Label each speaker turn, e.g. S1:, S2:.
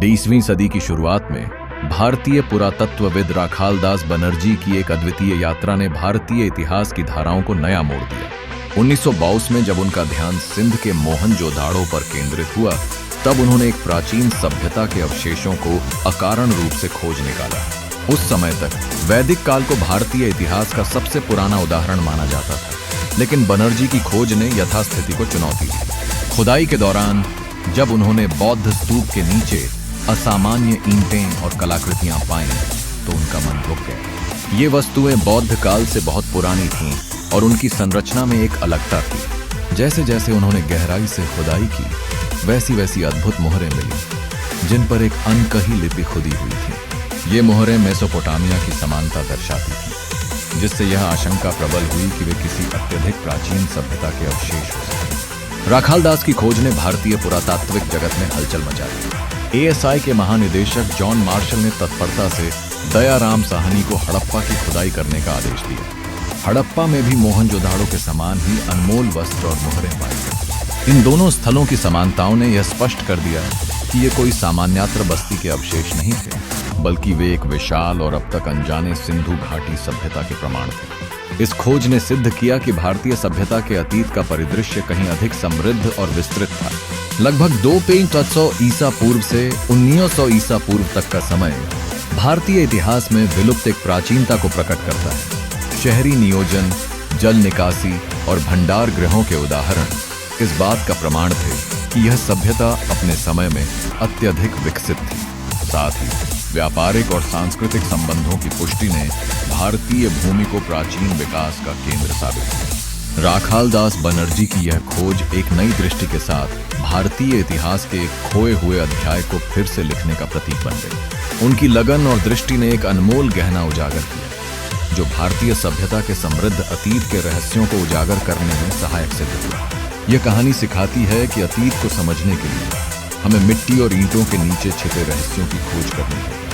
S1: 20वीं सदी की शुरुआत में भारतीय पुरातत्वविद राखालदास बनर्जी की एक अद्वितीय यात्रा ने भारतीय इतिहास की धाराओं को नया मोड़ दिया। 1952 में जब उनका ध्यान सिंध के मोहनजोदाड़ो पर केंद्रित हुआ, तब उन्होंने एक प्राचीन सभ्यता के अवशेषों को अकारण रूप से खोज निकाला। उस समय तक वैदिक काल को भारतीय इतिहास का सबसे पुराना उदाहरण माना जाता था, लेकिन बनर्जी की खोज ने यथास्थिति को चुनौती दी। खुदाई के दौरान जब उन्होंने बौद्ध स्तूप के नीचे असामान्य ईंटें और कलाकृतियां पाईं, तो उनका मन रुक गया। ये वस्तुएं बौद्ध काल से बहुत पुरानी थीं और उनकी संरचना में एक अलगता थी। जैसे जैसे उन्होंने गहराई से खुदाई की, वैसी वैसी अद्भुत मोहरें मिली, जिन पर एक अनकही लिपि खुदी हुई थी। ये मोहरें मेसोपोटामिया की समानता दर्शाती थीं, जिससे यह आशंका प्रबल हुई कि वे किसी अत्यधिक प्राचीन सभ्यता के अवशेष हो सकते। राखालदास की खोज ने भारतीय पुरातात्विक जगत में हलचल मचा दी। ASI के महानिदेशक जॉन मार्शल ने तत्परता से दयाराम साहनी को हड़प्पा की खुदाई करने का आदेश दिया। हड़प्पा में भी मोहनजोदाड़ो के समान ही अनमोल वस्त्र और मोहरें पाई गई। इन दोनों स्थलों की समानताओं ने यह स्पष्ट कर दिया कि ये कोई सामान्यत्र बस्ती के अवशेष नहीं थे, बल्कि वे एक विशाल और अब तक अनजाने सिंधु घाटी सभ्यता के प्रमाण थे। इस खोज ने सिद्ध किया कि भारतीय सभ्यता के अतीत का परिदृश्य कहीं अधिक समृद्ध और विस्तृत था। लगभग 2500 ईसा पूर्व से 1900 ईसा पूर्व तक का समय भारतीय इतिहास में विलुप्त एक प्राचीनता को प्रकट करता है। शहरी नियोजन, जल निकासी और भंडार गृहों के उदाहरण इस बात का प्रमाण थे कि यह सभ्यता अपने समय में अत्यधिक विकसित थी। साथ ही व्यापारिक और सांस्कृतिक संबंधों की पुष्टि ने भारतीय भूमि को प्राचीन विकास का केंद्र साबित किया। राखालदास बनर्जी की यह खोज एक नई दृष्टि के साथ भारतीय इतिहास के एक खोए हुए अध्याय को फिर से लिखने का प्रतीक बन गई। उनकी लगन और दृष्टि ने एक अनमोल गहना उजागर किया, जो भारतीय सभ्यता के समृद्ध अतीत के रहस्यों को उजागर करने में सहायक सिद्ध हुआ। यह कहानी सिखाती है कि अतीत को समझने के लिए हमें मिट्टी और ईंटों के नीचे छिपे रहस्यों की खोज करनी है।